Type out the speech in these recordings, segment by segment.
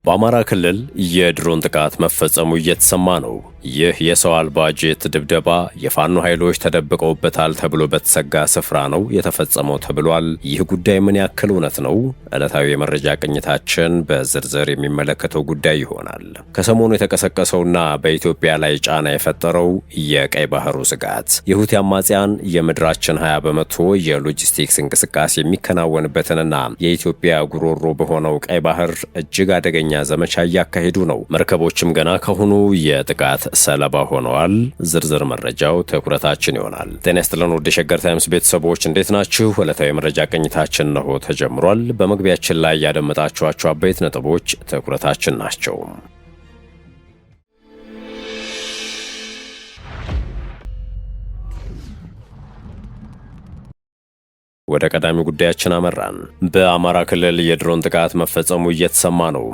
በአማራ ክልል የድሮን ጥቃት መፈጸሙ እየተሰማ ነው። ይህ የሰው አልባ ጄት ድብደባ የፋኖ ኃይሎች ተደብቀውበታል ተብሎ በተሰጋ ስፍራ ነው የተፈጸመው ተብሏል። ይህ ጉዳይ ምን ያክል እውነት ነው? ዕለታዊ የመረጃ ቅኝታችን በዝርዝር የሚመለከተው ጉዳይ ይሆናል። ከሰሞኑ የተቀሰቀሰውና በኢትዮጵያ ላይ ጫና የፈጠረው የቀይ ባህሩ ስጋት የሁቲ አማጽያን የምድራችን 20 በመቶ የሎጂስቲክስ እንቅስቃሴ የሚከናወንበትንና የኢትዮጵያ ጉሮሮ በሆነው ቀይ ባህር እጅግ አደገኛ ዘመቻ እያካሄዱ ነው። መርከቦችም ገና ከሆኑ የጥቃት ሰለባ ሆነዋል። ዝርዝር መረጃው ትኩረታችን ይሆናል። ጤና ይስጥልን ውድ የሸገር ታይምስ ቤተሰቦች እንዴት ናችሁ? ዕለታዊ መረጃ ቅኝታችን ነው ተጀምሯል። በመግቢያችን ላይ ያደመጣችኋቸው አበይት ነጥቦች ትኩረታችን ናቸው። ወደ ቀዳሚ ጉዳያችን አመራን። በአማራ ክልል የድሮን ጥቃት መፈጸሙ እየተሰማ ነው።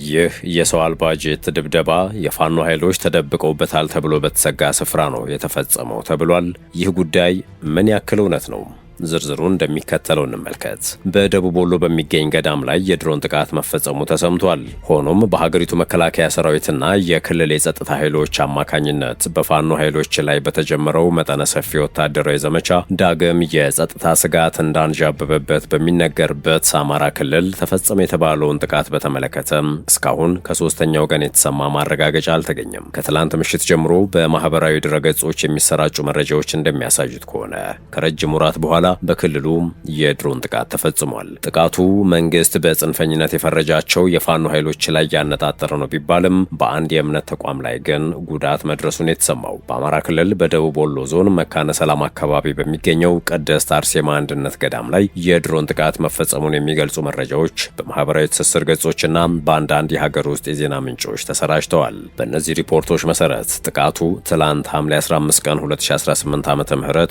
ይህ የሰው አልባ ጄት ድብደባ የፋኖ ኃይሎች ተደብቀውበታል ተብሎ በተሰጋ ስፍራ ነው የተፈጸመው ተብሏል። ይህ ጉዳይ ምን ያክል እውነት ነው? ዝርዝሩን እንደሚከተለው እንመልከት። በደቡብ ወሎ በሚገኝ ገዳም ላይ የድሮን ጥቃት መፈጸሙ ተሰምቷል። ሆኖም በሀገሪቱ መከላከያ ሰራዊትና የክልል የጸጥታ ኃይሎች አማካኝነት በፋኖ ኃይሎች ላይ በተጀመረው መጠነ ሰፊ ወታደራዊ ዘመቻ ዳግም የጸጥታ ስጋት እንዳንዣበበበት በሚነገርበት አማራ ክልል ተፈጸመ የተባለውን ጥቃት በተመለከተ እስካሁን ከሶስተኛ ወገን የተሰማ ማረጋገጫ አልተገኘም። ከትላንት ምሽት ጀምሮ በማህበራዊ ድረገጾች የሚሰራጩ መረጃዎች እንደሚያሳዩት ከሆነ ከረጅም ወራት በኋላ በክልሉ የድሮን ጥቃት ተፈጽሟል። ጥቃቱ መንግስት በጽንፈኝነት የፈረጃቸው የፋኖ ኃይሎች ላይ ያነጣጠረ ነው ቢባልም በአንድ የእምነት ተቋም ላይ ግን ጉዳት መድረሱን የተሰማው በአማራ ክልል በደቡብ ወሎ ዞን መካነ ሰላም አካባቢ በሚገኘው ቅድስት አርሴማ አንድነት ገዳም ላይ የድሮን ጥቃት መፈጸሙን የሚገልጹ መረጃዎች በማህበራዊ ትስስር ገጾችና በአንዳንድ የሀገር ውስጥ የዜና ምንጮች ተሰራጭተዋል። በእነዚህ ሪፖርቶች መሰረት ጥቃቱ ትላንት ሐምሌ 15 ቀን 2018 ዓ.ም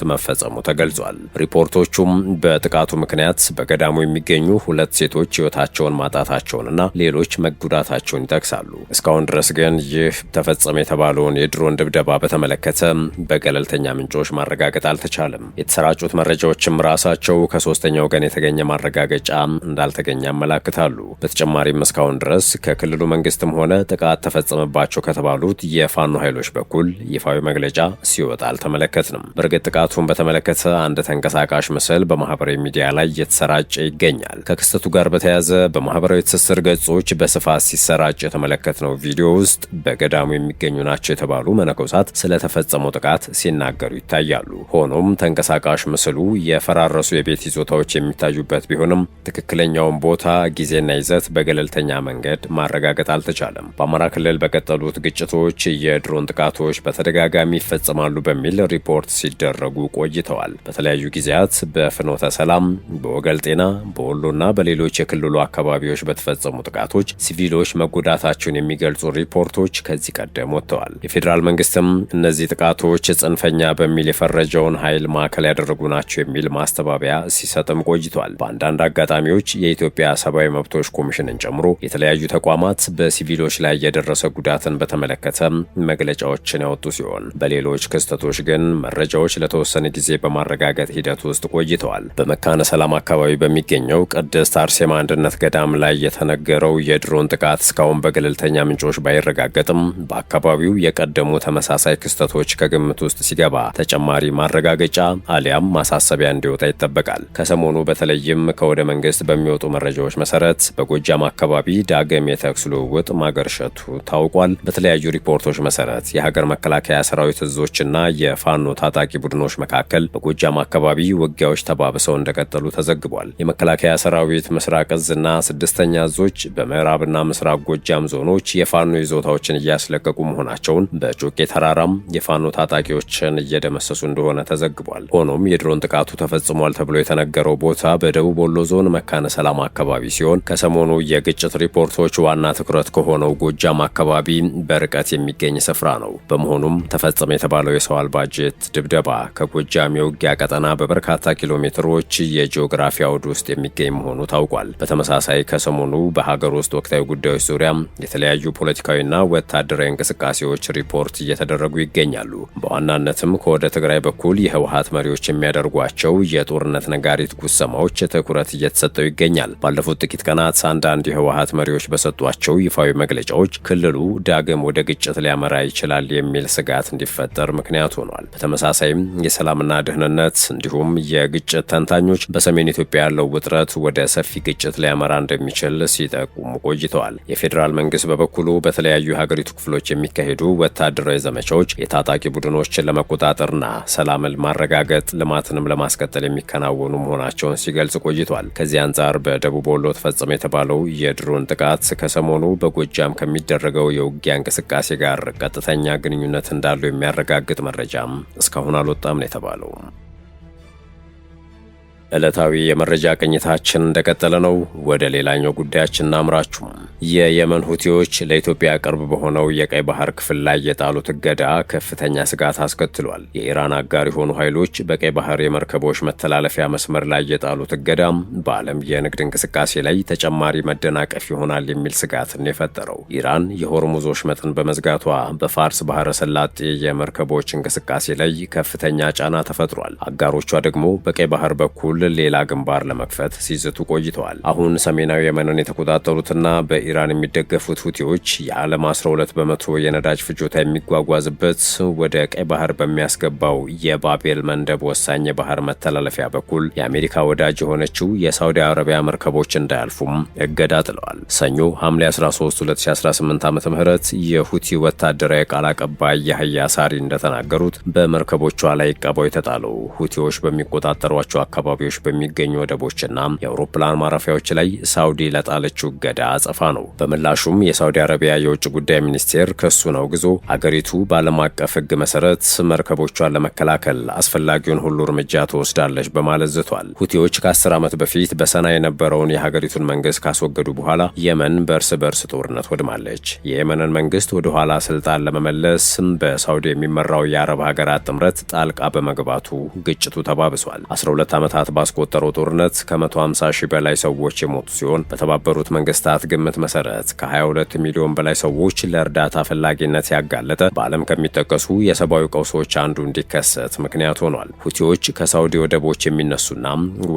መፈጸሙ ተገልጿል። ሪፖርቶቹም በጥቃቱ ምክንያት በገዳሙ የሚገኙ 2 ሴቶች ሕይወታቸውን ማጣታቸውንና ሌሎች መጉዳታቸውን ይጠቅሳሉ። እስካሁን ድረስ ግን ይህ ተፈጸመ የተባለውን የድሮን ድብደባ በተመለከተ በገለልተኛ ምንጮች ማረጋገጥ አልተቻለም። የተሰራጩት መረጃዎችም ራሳቸው ከሶስተኛ ወገን የተገኘ ማረጋገጫ እንዳልተገኘ ያመላክታሉ። በተጨማሪም እስካሁን ድረስ ከክልሉ መንግስትም ሆነ ጥቃት ተፈጸመባቸው ከተባሉት የፋኖ ኃይሎች በኩል ይፋዊ መግለጫ ሲወጣ አልተመለከትንም። በእርግጥ ጥቃቱን በተመለከተ አንድ ተንቀሳቃሽ ምስል በማህበራዊ ሚዲያ ላይ እየተሰራጨ ይገኛል። ከክስተቱ ጋር በተያያዘ በማህበራዊ ትስስር ገጾች በስፋት ሲሰራጭ የተመለከትነው ቪዲዮ ውስጥ በገዳሙ የሚገኙ ናቸው የተባሉ መነኮሳት ስለተፈጸመው ጥቃት ሲናገሩ ይታያሉ። ሆኖም ተንቀሳቃሽ ምስሉ የፈራረሱ የቤት ይዞታዎች የሚታዩበት ቢሆንም ትክክለኛውን ቦታ፣ ጊዜና ይዘት በገለልተኛ መንገድ ማረጋገጥ አልተቻለም። በአማራ ክልል በቀጠሉት ግጭቶች የድሮን ጥቃቶች በተደጋጋሚ ይፈጸማሉ በሚል ሪፖርት ሲደረጉ ቆይተዋል። በተለያዩ ጊዜያት በፍኖተ ሰላም፣ በወገል ጤና፣ በወሎና በሌሎች የክልሉ አካባቢዎች በተፈጸሙ ጥቃቶች ሲቪሎች መጎዳታቸውን የሚገልጹ ሪፖርቶች ከዚህ ቀደም ወጥተዋል። የፌዴራል መንግስትም እነዚህ ጥቃቶች ጽንፈኛ በሚል የፈረጀውን ኃይል ማዕከል ያደረጉ ናቸው የሚል ማስተባበያ ሲሰጥም ቆይቷል። በአንዳንድ አጋጣሚዎች የኢትዮጵያ ሰብአዊ መብቶች ኮሚሽንን ጨምሮ የተለያዩ ተቋማት በሲቪሎች ላይ የደረሰ ጉዳትን በተመለከተ መግለጫዎችን ያወጡ ሲሆን በሌሎች ክስተቶች ግን መረጃዎች ለተወሰነ ጊዜ በማረጋገጥ ሂደት ውስጥ ቆይተዋል። በመካነ ሰላም አካባቢ በሚገኘው ቅድስት አርሴማ አንድነት ገዳም ላይ የተነገረው የድሮን ጥቃት እስካሁን በገለልተኛ ምንጮች ባይረጋገጥም በአካባቢው የቀደሙ ተመሳሳይ ክስተቶች ከግምት ውስጥ ሲገባ ተጨማሪ ማረጋገጫ አሊያም ማሳሰቢያ እንዲወጣ ይጠበቃል። ከሰሞኑ በተለይም ከወደ መንግስት በሚወጡ መረጃዎች መሰረት በጎጃም አካባቢ ዳግም የተኩስ ልውውጥ ማገርሸቱ ታውቋል። በተለያዩ ሪፖርቶች መሰረት የሀገር መከላከያ ሰራዊት እዞችና የፋኖ ታጣቂ ቡድኖች መካከል በጎጃም አካባቢ ውጊያዎች ተባብሰው እንደቀጠሉ ተዘግቧል። የመከላከያ ሰራዊት ምስራቅ እዝና 6ኛ እዞች በምዕራብና ምስራቅ ጎጃም ዞኖች የፋኖ ይዞታዎችን እያስለቀቁ መሆናቸውን፣ በጮቄ ተራራም የፋኖ ታጣቂዎችን እየደመሰሱ እንደሆነ ተዘግቧል። ሆኖም የድሮን ጥቃቱ ተፈጽሟል ተብሎ የተነገረው ቦታ በደቡብ ወሎ ዞን መካነ ሰላም አካባቢ ሲሆን ከሰሞኑ የግጭት ሪፖርቶች ዋና ትኩረት ከሆነው ጎጃም አካባቢ በርቀት የሚገኝ ስፍራ ነው። በመሆኑም ተፈጸመ የተባለው የሰው አልባ ጄት ድብደባ ከጎጃም የውጊያ ቀጠና በበርካታ በርካታ ኪሎ ሜትሮች የጂኦግራፊ አውድ ውስጥ የሚገኝ መሆኑ ታውቋል። በተመሳሳይ ከሰሞኑ በሀገር ውስጥ ወቅታዊ ጉዳዮች ዙሪያ የተለያዩ ፖለቲካዊና ወታደራዊ እንቅስቃሴዎች ሪፖርት እየተደረጉ ይገኛሉ። በዋናነትም ከወደ ትግራይ በኩል የህወሓት መሪዎች የሚያደርጓቸው የጦርነት ነጋሪት ጉሰማዎች ትኩረት እየተሰጠው ይገኛል። ባለፉት ጥቂት ቀናት አንዳንድ የህወሓት መሪዎች በሰጧቸው ይፋዊ መግለጫዎች ክልሉ ዳግም ወደ ግጭት ሊያመራ ይችላል የሚል ስጋት እንዲፈጠር ምክንያት ሆኗል። በተመሳሳይም የሰላምና ደህንነት እንዲሁም የግጭት ተንታኞች በሰሜን ኢትዮጵያ ያለው ውጥረት ወደ ሰፊ ግጭት ሊያመራ እንደሚችል ሲጠቁሙ ቆይተዋል። የፌዴራል መንግስት በበኩሉ በተለያዩ የሀገሪቱ ክፍሎች የሚካሄዱ ወታደራዊ ዘመቻዎች የታጣቂ ቡድኖችን ለመቆጣጠርና ሰላምን ማረጋገጥ ልማትንም ለማስቀጠል የሚከናወኑ መሆናቸውን ሲገልጽ ቆይቷል። ከዚህ አንጻር በደቡብ ወሎ ተፈጸመ የተባለው የድሮን ጥቃት ከሰሞኑ በጎጃም ከሚደረገው የውጊያ እንቅስቃሴ ጋር ቀጥተኛ ግንኙነት እንዳለው የሚያረጋግጥ መረጃም እስካሁን አልወጣም ነው የተባለው። ዕለታዊ የመረጃ ቅኝታችን እንደቀጠለ ነው። ወደ ሌላኛው ጉዳያችን እናምራችሁ። የየመን ሁቲዎች ለኢትዮጵያ ቅርብ በሆነው የቀይ ባህር ክፍል ላይ የጣሉት እገዳ ከፍተኛ ስጋት አስከትሏል። የኢራን አጋር የሆኑ ኃይሎች በቀይ ባህር የመርከቦች መተላለፊያ መስመር ላይ የጣሉት እገዳ በዓለም የንግድ እንቅስቃሴ ላይ ተጨማሪ መደናቀፍ ይሆናል የሚል ስጋትን የፈጠረው ኢራን የሆርሙዝ ወሽመጥን በመዝጋቷ በፋርስ ባህረ ሰላጤ የመርከቦች እንቅስቃሴ ላይ ከፍተኛ ጫና ተፈጥሯል። አጋሮቿ ደግሞ በቀይ ባህር በኩል ሌላ ግንባር ለመክፈት ሲዝቱ ቆይተዋል። አሁን ሰሜናዊ የመንን የተቆጣጠሩትና በኢራን የሚደገፉት ሁቲዎች የዓለም 12 በመቶ የነዳጅ ፍጆታ የሚጓጓዝበት ወደ ቀይ ባህር በሚያስገባው የባቤል መንደብ ወሳኝ የባህር መተላለፊያ በኩል የአሜሪካ ወዳጅ የሆነችው የሳውዲ አረቢያ መርከቦች እንዳያልፉም እገዳ ጥለዋል። ሰኞ ሐምሌ 13 2018 ዓ.ም የሁቲ ወታደራዊ ቃል አቀባይ ያህያ ሳሪ እንደተናገሩት በመርከቦቿ ላይ እቀባው የተጣለው ሁቲዎች በሚቆጣጠሯቸው አካባቢዎች በሚገኙ ወደቦችና የአውሮፕላን ማረፊያዎች ላይ ሳውዲ ለጣለችው እገዳ አጸፋ ነው። በምላሹም የሳውዲ አረቢያ የውጭ ጉዳይ ሚኒስቴር ክሱን አውግዞ አገሪቱ በዓለም አቀፍ ሕግ መሰረት መርከቦቿን ለመከላከል አስፈላጊውን ሁሉ እርምጃ ትወስዳለች በማለት ዝቷል። ሁቲዎች ከ10 ዓመት በፊት በሰና የነበረውን የሀገሪቱን መንግስት ካስወገዱ በኋላ የመን በእርስ በርስ ጦርነት ወድማለች። የየመንን መንግስት ወደ ኋላ ስልጣን ለመመለስ በሳውዲ የሚመራው የአረብ ሀገራት ጥምረት ጣልቃ በመግባቱ ግጭቱ ተባብሷል። 12 ዓመታት ባስቆጠረው ጦርነት ከ150 ሺህ በላይ ሰዎች የሞቱ ሲሆን በተባበሩት መንግስታት ግምት መሰረት ከ22 ሚሊዮን በላይ ሰዎች ለእርዳታ ፈላጊነት ያጋለጠ በዓለም ከሚጠቀሱ የሰብአዊ ቀውሶች አንዱ እንዲከሰት ምክንያት ሆኗል። ሁቲዎች ከሳውዲ ወደቦች የሚነሱና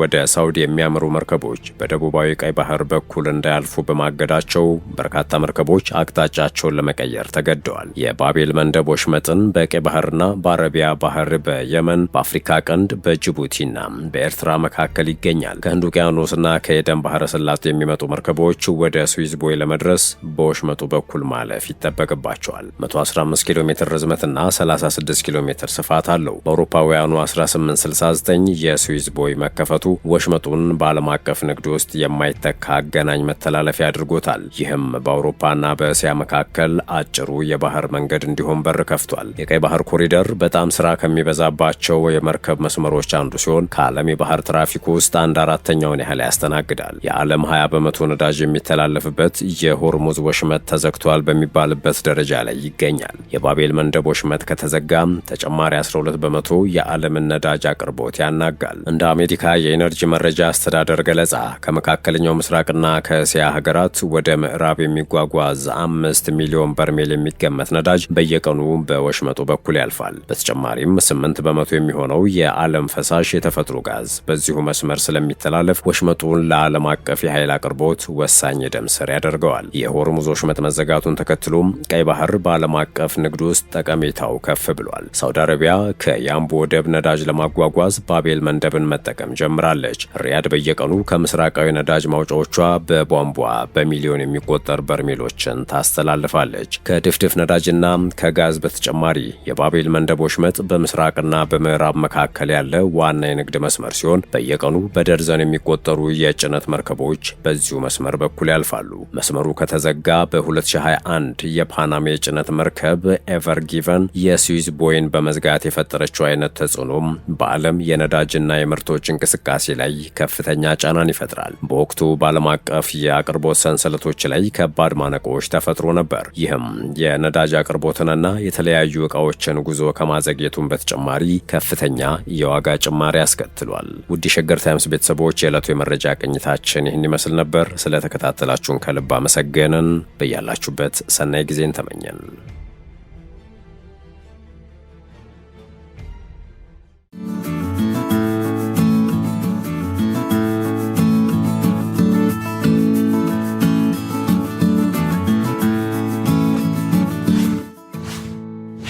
ወደ ሳውዲ የሚያመሩ መርከቦች በደቡባዊ ቀይ ባህር በኩል እንዳያልፉ በማገዳቸው በርካታ መርከቦች አቅጣጫቸውን ለመቀየር ተገደዋል። የባቤል መንደብ ወሽመጥን በቀይ ባህርና በአረቢያ ባህር፣ በየመን፣ በአፍሪካ ቀንድ፣ በጅቡቲና በኤርትራ መካከል ይገኛል። ከህንድ ውቅያኖስና ከኤደን ባህረ ሰላጤ የሚመጡ መርከቦች ወደ ስዊዝ ቦይ ለመድረስ በወሽመጡ በኩል ማለፍ ይጠበቅባቸዋል። 115 ኪሎ ሜትር ርዝመትና 36 ኪሎ ሜትር ስፋት አለው። በአውሮፓውያኑ 1869 የስዊዝ ቦይ መከፈቱ ወሽመጡን በዓለም አቀፍ ንግድ ውስጥ የማይተካ አገናኝ መተላለፊያ አድርጎታል። ይህም በአውሮፓና በእስያ መካከል አጭሩ የባህር መንገድ እንዲሆን በር ከፍቷል። የቀይ ባህር ኮሪደር በጣም ስራ ከሚበዛባቸው የመርከብ መስመሮች አንዱ ሲሆን ከዓለም የባህር ትራፊክ ውስጥ 1/4ኛውን ያህል ያስተናግዳል። የዓለም 20 በመቶ ነዳጅ የሚተላለፍበት የሆርሙዝ ወሽመጥ ተዘግቷል በሚባልበት ደረጃ ላይ ይገኛል። የባቤል መንደብ ወሽመጥ ከተዘጋም ተጨማሪ 12 በመቶ የዓለምን ነዳጅ አቅርቦት ያናጋል። እንደ አሜሪካ የኢነርጂ መረጃ አስተዳደር ገለጻ ከመካከለኛው ምስራቅና ከእስያ ሀገራት ወደ ምዕራብ የሚጓጓዝ 5 ሚሊዮን በርሜል የሚገመት ነዳጅ በየቀኑ በወሽመጡ በኩል ያልፋል። በተጨማሪም 8 በመቶ የሚሆነው የዓለም ፈሳሽ የተፈጥሮ ጋዝ በዚሁ መስመር ስለሚተላለፍ ወሽመጡን ለዓለም አቀፍ የኃይል አቅርቦት ወሳኝ የደም ስር ያደርገዋል። የሆርሙዝ ወሽመጥ መዘጋቱን ተከትሎም ቀይ ባህር በዓለም አቀፍ ንግድ ውስጥ ጠቀሜታው ከፍ ብሏል። ሳውዲ አረቢያ ከያምቡ ወደብ ነዳጅ ለማጓጓዝ ባቤል መንደብን መጠቀም ጀምራለች። ሪያድ በየቀኑ ከምስራቃዊ ነዳጅ ማውጫዎቿ በቧንቧ በሚሊዮን የሚቆጠር በርሜሎችን ታስተላልፋለች። ከድፍድፍ ነዳጅና ከጋዝ በተጨማሪ የባቤል መንደብ ወሽመጥ በምስራቅና በምዕራብ መካከል ያለ ዋና የንግድ መስመር ሲሆን ሲሆን በየቀኑ በደርዘን የሚቆጠሩ የጭነት መርከቦች በዚሁ መስመር በኩል ያልፋሉ። መስመሩ ከተዘጋ በ2021 የፓናማ የጭነት መርከብ ኤቨር ጊቨን የስዊዝ ቦይን በመዝጋት የፈጠረችው አይነት ተጽዕኖም በዓለም የነዳጅና የምርቶች እንቅስቃሴ ላይ ከፍተኛ ጫናን ይፈጥራል። በወቅቱ በዓለም አቀፍ የአቅርቦት ሰንሰለቶች ላይ ከባድ ማነቆዎች ተፈጥሮ ነበር። ይህም የነዳጅ አቅርቦትንና የተለያዩ ዕቃዎችን ጉዞ ከማዘግየቱን በተጨማሪ ከፍተኛ የዋጋ ጭማሪ አስከትሏል። ውድ የሸገር ታይምስ ቤተሰቦች የዕለቱ የመረጃ ቅኝታችን ይህን ይመስል ነበር። ስለተከታተላችሁን ከልብ አመሰገንን። በያላችሁበት ሰናይ ጊዜን ተመኘን።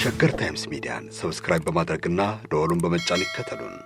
ሸገር ታይምስ ሚዲያን ሰብስክራይብ በማድረግና ደወሉን በመጫን ይከተሉን።